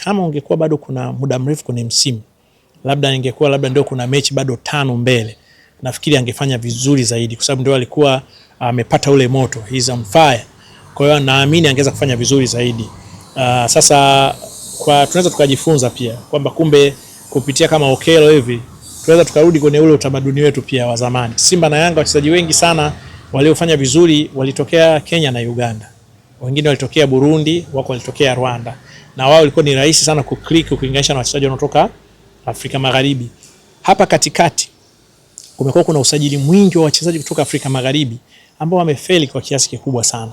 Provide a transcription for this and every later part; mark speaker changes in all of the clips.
Speaker 1: kama ungekuwa bado kuna muda mrefu kwenye msimu, labda ingekuwa labda ndio kuna mechi bado 5 mbele, nafikiri angefanya vizuri zaidi, kwa sababu ndio alikuwa amepata ule moto, he's on fire. Kwa hiyo naamini angeweza kufanya vizuri zaidi. Sasa tunaweza tukajifunza pia kwamba kumbe kupitia kama Okello hivi tunaweza tukarudi kwenye ule utamaduni wetu pia wa zamani. Simba na Yanga wachezaji wengi sana waliofanya vizuri walitokea Kenya na Uganda. Wengine walitokea Burundi, wako walitokea Rwanda. Na wao ilikuwa ni rahisi sana kuclick ukilinganisha na wachezaji wanaotoka Afrika Magharibi. Hapa katikati kumekuwa kuna usajili mwingi wa wachezaji kutoka Afrika Magharibi ambao wamefeli kwa kiasi kikubwa sana.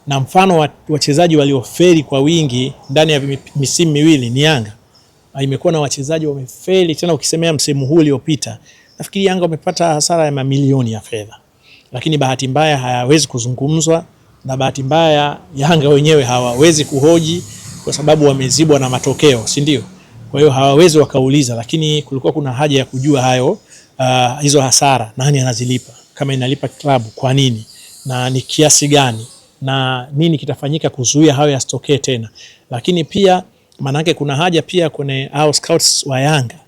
Speaker 1: Na mfano wachezaji waliofeli kwa wingi ndani ya misimu miwili ni Yanga. Imekuwa na wachezaji wamefeli tena, ukisemea msimu huu uliopita. Nafikiri Yanga wamepata hasara ya mamilioni ya fedha. Lakini bahati mbaya hayawezi kuzungumzwa, na bahati mbaya Yanga wenyewe hawawezi kuhoji kwa sababu wamezibwa na matokeo, si ndio? Kwa hiyo hawawezi wakauliza, lakini kulikuwa kuna haja ya kujua hayo hizo hasara nani anazilipa, kama inalipa klabu kwa nini na ni kiasi gani na nini kitafanyika kuzuia hayo yasitokee tena. Lakini pia manake kuna haja pia kwenye scouts wa Yanga.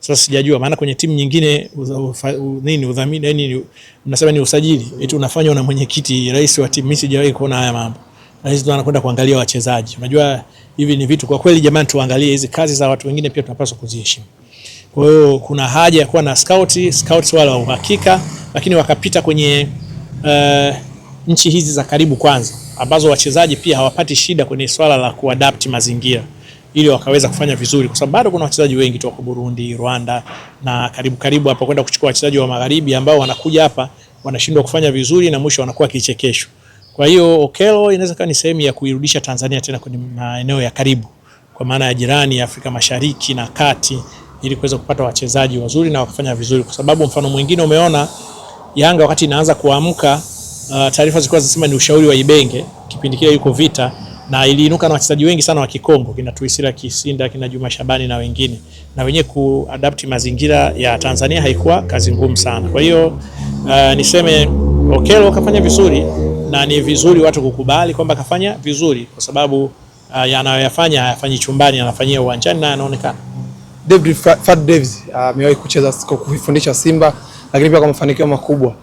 Speaker 1: Sasa sijajua maana kwenye timu nyingine nini udhamini, yani unasema ni usajili eti unafanywa na mwenyekiti, rais wa timu. Mimi sijawahi kuona haya mambo. Rais ndo anakwenda kuangalia wachezaji. Unajua hivi ni vitu kwa kweli, jamani, tuangalie hizi kazi za watu wengine pia tunapaswa kuziheshimu. Kwa hiyo kuna haja ya kuwa na scouts wale wa uhakika, lakini wakapita kwenye nchi hizi za karibu kwanza, ambazo wachezaji pia hawapati shida kwenye swala la kuadapt mazingira, ili wakaweza kufanya vizuri, kwa sababu bado kuna wachezaji wengi toka Burundi, Rwanda na karibu hapa kwenda kuchukua wachezaji wa magharibi ambao wanakuja hapa wanashindwa kufanya vizuri na mwisho wanakuwa kichekesho. Kwa hiyo Okello inaweza kuwa ni sehemu ya kuirudisha Tanzania tena kwenye maeneo ya karibu, kwa maana ya jirani ya Afrika Mashariki na Kati, ili kuweza kupata wachezaji wazuri na wakafanya vizuri. Kwa sababu mfano mwingine umeona Yanga wakati inaanza kuamka, taarifa zilikuwa zinasema ni ushauri wa Ibenge, kipindi kile yuko Vita, na iliinuka na wachezaji wengi sana wa Kikongo, kina Tuisila Kisinda, kina Juma Shabani na wengine, na wenyewe kuadapt mazingira ya Tanzania haikuwa kazi ngumu sana. Kwa hiyo niseme Okello kafanya vizuri, na ni vizuri watu kukubali kwamba kafanya vizuri, kwa sababu yanayoyafanya hayafanyi chumbani, anafanyia uwanjani na anaonekana.
Speaker 2: Fadlu Davids amewahi kucheza kufundisha Simba, lakini pia kwa mafanikio makubwa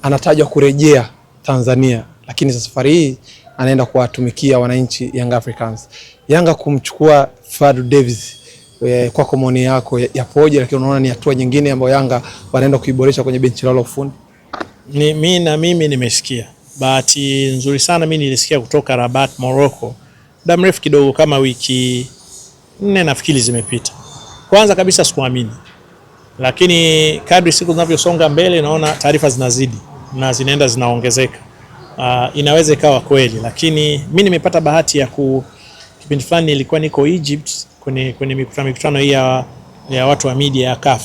Speaker 2: anatajwa kurejea Tanzania, lakini safari hii anaenda kuwatumikia wananchi Young Africans. Yanga kumchukua Fadlu Davids, kwa maoni yako yapoje? Lakini unaona ni hatua nyingine ambayo Yanga wanaenda kuiboresha kwenye benchi lao la ufundi?
Speaker 1: Mimi nimesikia. Bahati nzuri sana mimi nilisikia kutoka Rabat, Morocco, muda mrefu kidogo, kama wiki 4 nafikiri zimepita. Kwanza kabisa sikuamini, lakini kadri siku zinavyosonga mbele naona taarifa zinazidi na zinaenda zinaongezeka. Inaweza ikawa kweli, lakini mimi nimepata bahati ya kipindi fulani nilikuwa niko Egypt kwenye mikutano hii ya watu wa media ya CAF.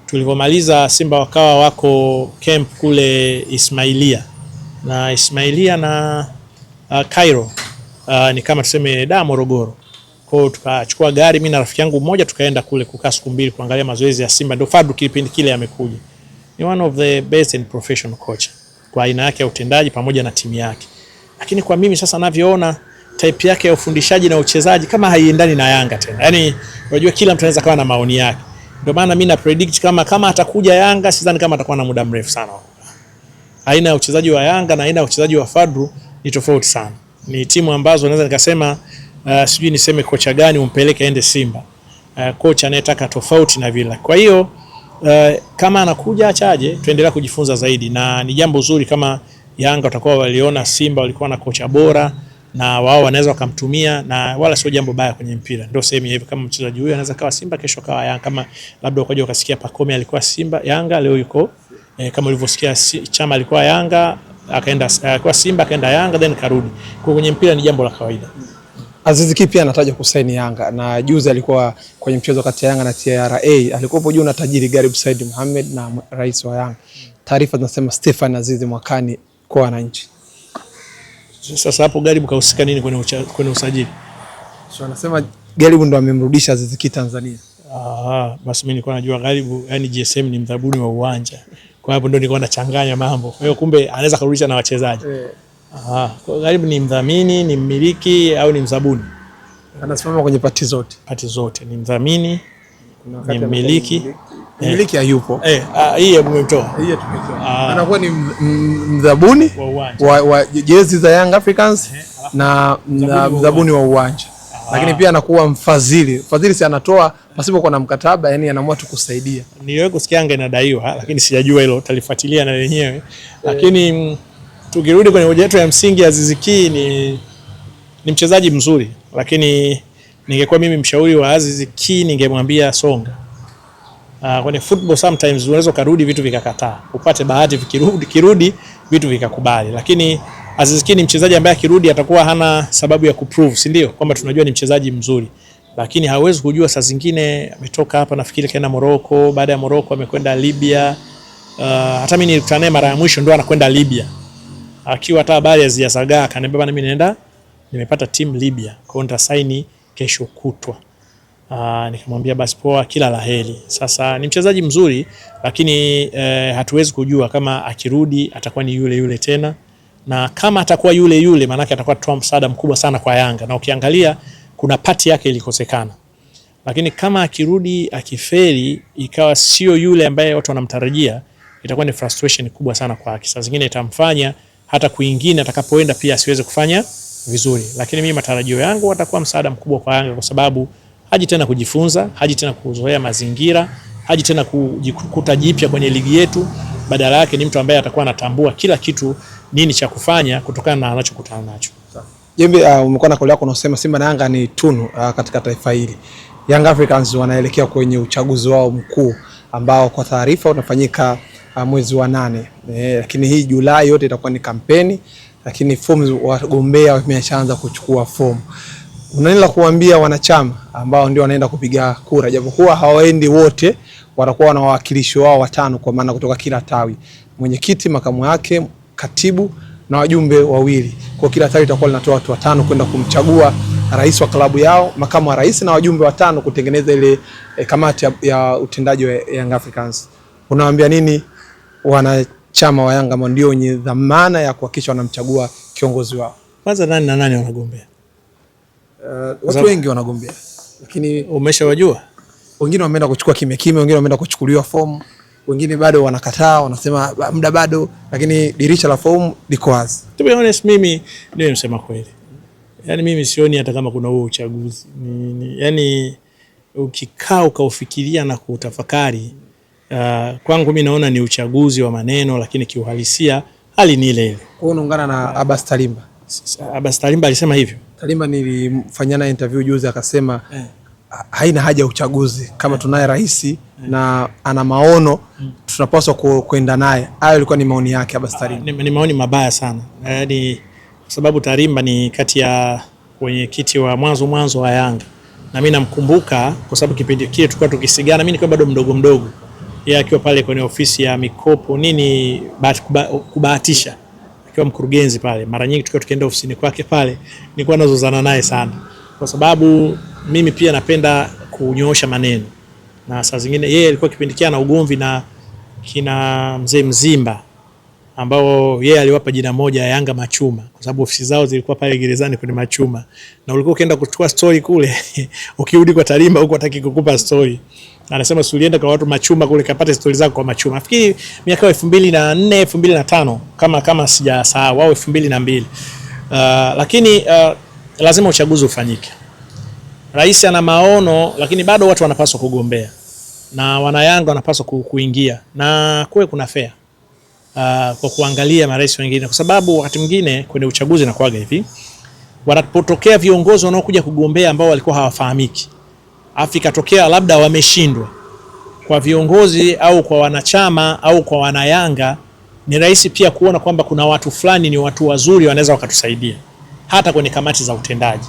Speaker 1: Tulivomaliza Simba wakawa wako camp kule Ismailia na Cairo, ni kama tuseme Morogoro. Kwa hiyo tukachukua gari, mimi na rafiki yangu mmoja, tukaenda kule kukaa siku 2 kuangalia mazoezi ya Simba. Ndio Fadlu kipindi kile amekuja. Ni one of the best and professional coach kwa aina yake ya utendaji pamoja na timu yake. Lakini kwa mimi sasa ninavyoona type yake ya ufundishaji na uchezaji kama haiendani na Yanga tena. Yaani unajua kila mtu anaweza kawa na maoni yake. Ndio maana mimi na predict kama atakuja Yanga, sidhani kama atakuwa na muda mrefu sana. Aina ya uchezaji wa Yanga na aina ya uchezaji wa Fadlu ni tofauti sana. Ni timu ambazo naweza nikasema sijui niseme kocha gani umpeleke aende Simba. Kocha anayetaka tofauti na vile. Kwa hiyo kama anakuja achaje, tuendelea kujifunza zaidi, na ni jambo zuri kama Yanga watakuwa waliona Simba walikuwa na kocha bora na wao wanaweza wakamtumia, na wala sio jambo baya kwenye mpira. Ndio sehemu hivi, kama mchezaji huyu anaweza kawa Simba kesho kawa Yanga, kama labda ukaja ukasikia Pacome alikuwa Simba Yanga, leo yuko kama ulivyosikia Chama alikuwa Yanga akaenda alikuwa Simba akaenda Yanga then karudi. Kwa kwenye mpira ni jambo la kawaida.
Speaker 2: Aziz Ki pia anataja kusaini Yanga, na juzi alikuwa kwenye mchezo kati ya Yanga na TRA, alikuwa juu na tajiri Garib Said Mohamed na rais wa Yanga. Taarifa zinasema Stefan Aziz mwakani kwa wananchi.
Speaker 1: Sasa hapo Garib kahusika nini kwenye usajili?
Speaker 2: Sio, anasema Garib ndo amemrudisha Aziz Ki Tanzania.
Speaker 1: Basi mimi nilikuwa najua Garib, yani GSM ni mdhabuni wa uwanja. Kwa hapo ndo nilikuwa nachanganya mambo. Kwa hiyo kumbe anaweza kurudisha na wachezaji. Kwa Garib ni mdhamini, ni mmiliki au ni mzabuni?
Speaker 2: Anasimama kwenye pati zote, ni mdhamini, ni mmiliki. Mmiliki hayupo.
Speaker 1: Hii hebu umetoa.
Speaker 2: Hii tumetoa. Anakuwa ni mdhabuni wa jezi za Young Africans na mdhabuni wa uwanja. Lakini pia anakuwa mfadhili. Mfadhili si anatoa pasipo kuwa na mkataba, yani anaamua tu kusaidia.
Speaker 1: Niliwahi kusikia Yanga inadaiwa, lakini sijajua hilo, talifuatilia na wenyewe. Lakini tukirudi kwenye hoja yetu ya msingi, Aziz Ki ni mchezaji mzuri, lakini ningekuwa mimi mshauri wa Aziz Ki ningemwambia songa. Kwenye football sometimes unaweza kurudi vitu vikakataa, upate bahati kirudi vitu vikakubali, lakini Aziz Ki ni mchezaji ambaye akirudi atakuwa hana sababu ya kuprove, si ndio? Kwamba tunajua ni mchezaji mzuri, lakini hawezi kujua saa zingine ametoka hapa, nafikiri kaenda Morocco, baada ya Morocco amekwenda Libya. Hata mimi nilikutana naye mara ya mwisho ndio anakwenda Libya, akiwa hata habari hazijasagaa, akaniambia bana, mimi naenda, nimepata team Libya, kwa hiyo nitasaini kesho kutwa. Nikamwambia basi poa, kila laheri. Sasa ni mchezaji mzuri, lakini hatuwezi kujua kama akirudi atakuwa ni yule yule tena, na kama atakuwa yule yule maana yake atakuwa toa msaada mkubwa sana kwa Yanga, na ukiangalia kuna pati yake ilikosekana. Lakini kama akirudi akifeli ikawa sio yule ambaye watu wanamtarajia, itakuwa ni frustration kubwa sana kwa Aki. Saa zingine itamfanya hata kuingine atakapoenda pia asiweze kufanya vizuri. Lakini mimi matarajio yangu atakuwa msaada mkubwa kwa Yanga, kwa sababu haji tena kujifunza, haji tena kuzoea mazingira, haji tena kujikuta jipya kwenye ligi yetu. Badala yake ni mtu ambaye atakuwa anatambua kila kitu nini cha kufanya kutokana na anachokutana nacho.
Speaker 2: Jembe, umekuwa na kauli yako unasema Simba na Yanga ni tunu katika taifa hili. Young Africans wanaelekea kwenye uchaguzi wao mkuu ambao kwa taarifa unafanyika mwezi wa 8. Lakini hii Julai yote itakuwa ni kampeni, lakini fomu wagombea wameshaanza kuchukua fomu. Unaenda kuambia wanachama ambao ndio wanaenda kupiga kura, japokuwa hawaendi wote, watakuwa na wawakilishi wao 5 kwa maana kutoka kila tawi, mwenyekiti, makamu yake, katibu na wajumbe 2. Kwa kila tawi itakuwa linatoa watu 5 kwenda kumchagua rais wa klabu yao, makamu wa rais na wajumbe 5 kutengeneza ile kamati ya utendaji wa Young Africans. Unawaambia nini wanachama wa Yanga ambao ndio wenye dhamana ya kuhakikisha wanamchagua kiongozi wao?
Speaker 1: Kwanza nani na nani wanagombea?
Speaker 2: Watu wengi wanagombea, lakini
Speaker 1: umeshawajua?
Speaker 2: Wengine wameenda kuchukua kimya, wengine wameenda kuchukuliwa fomu, wengine bado wanakataa, wanasema muda bado, lakini dirisha la fomu liko wazi.
Speaker 1: To be honest, mimi ndio nimesema kweli. Yani mimi sioni hata kama kuna huo uchaguzi. Yani ukikaa ukaufikiria na kutafakari, kwangu mimi naona ni uchaguzi wa maneno, lakini kiuhalisia hali ni ile ile.
Speaker 2: Kwa unaungana na Abbas Talimba?
Speaker 1: Abbas Talimba alisema hivyo.
Speaker 2: Talimba nilimfanyana interview juzi, akasema haina haja ya uchaguzi kama tunaye rais na ana maono, tunapaswa kwenda naye. Hayo ilikuwa ni maoni yake Abbas Talimba.
Speaker 1: Ni maoni mabaya sana. Yaani kwa sababu Talimba ni kati ya wenyekiti wa mwanzo wa Yanga. Na mimi namkumbuka kwa sababu kipindi kile tulikuwa tukisigana, mimi nilikuwa bado mdogo. Yeye akiwa pale kwenye ofisi ya mikopo kubahatisha, akiwa mkurugenzi pale. Mara nyingi tulikuwa tukienda ofisini kwake pale, nilikuwa nazozana naye sana. Kwa sababu mimi pia napenda kunyoosha maneno. Na saa zingine yeye alikuwa kipindi kile na ugomvi na kina Mzee Mzimba, ambao yeye aliwapa jina moja ya Yanga Machuma kwa sababu ofisi zao zilikuwa pale gerezani kwenye Machuma. Na ulikuwa ukienda kuchukua story kule ukirudi kwa Talimba huko hataki kukupa story. Anasema ulienda kwa watu Machuma kule kapata story zako kwa Machuma. Nafikiri miaka 2004 2005 kama sijasahau, wao 2002. Lakini lazima uchaguzi ufanyike. Rais ana maono, lakini bado watu wanapaswa kugombea. Na wana Yanga wanapaswa kuingia. Na kuwe kuna fair. Kwa kuangalia marais wengine, kwa sababu wakati mwingine kwenye uchaguzi na kuaga hivi, wanapotokea viongozi wanaokuja kugombea ambao walikuwa hawafahamiki, Afrika tokea labda wameshindwa, kwa viongozi au kwa wanachama au kwa wanayanga, ni rahisi pia kuona kwamba kuna watu fulani ni watu wazuri wanaweza wakatusaidia hata kwenye kamati za utendaji.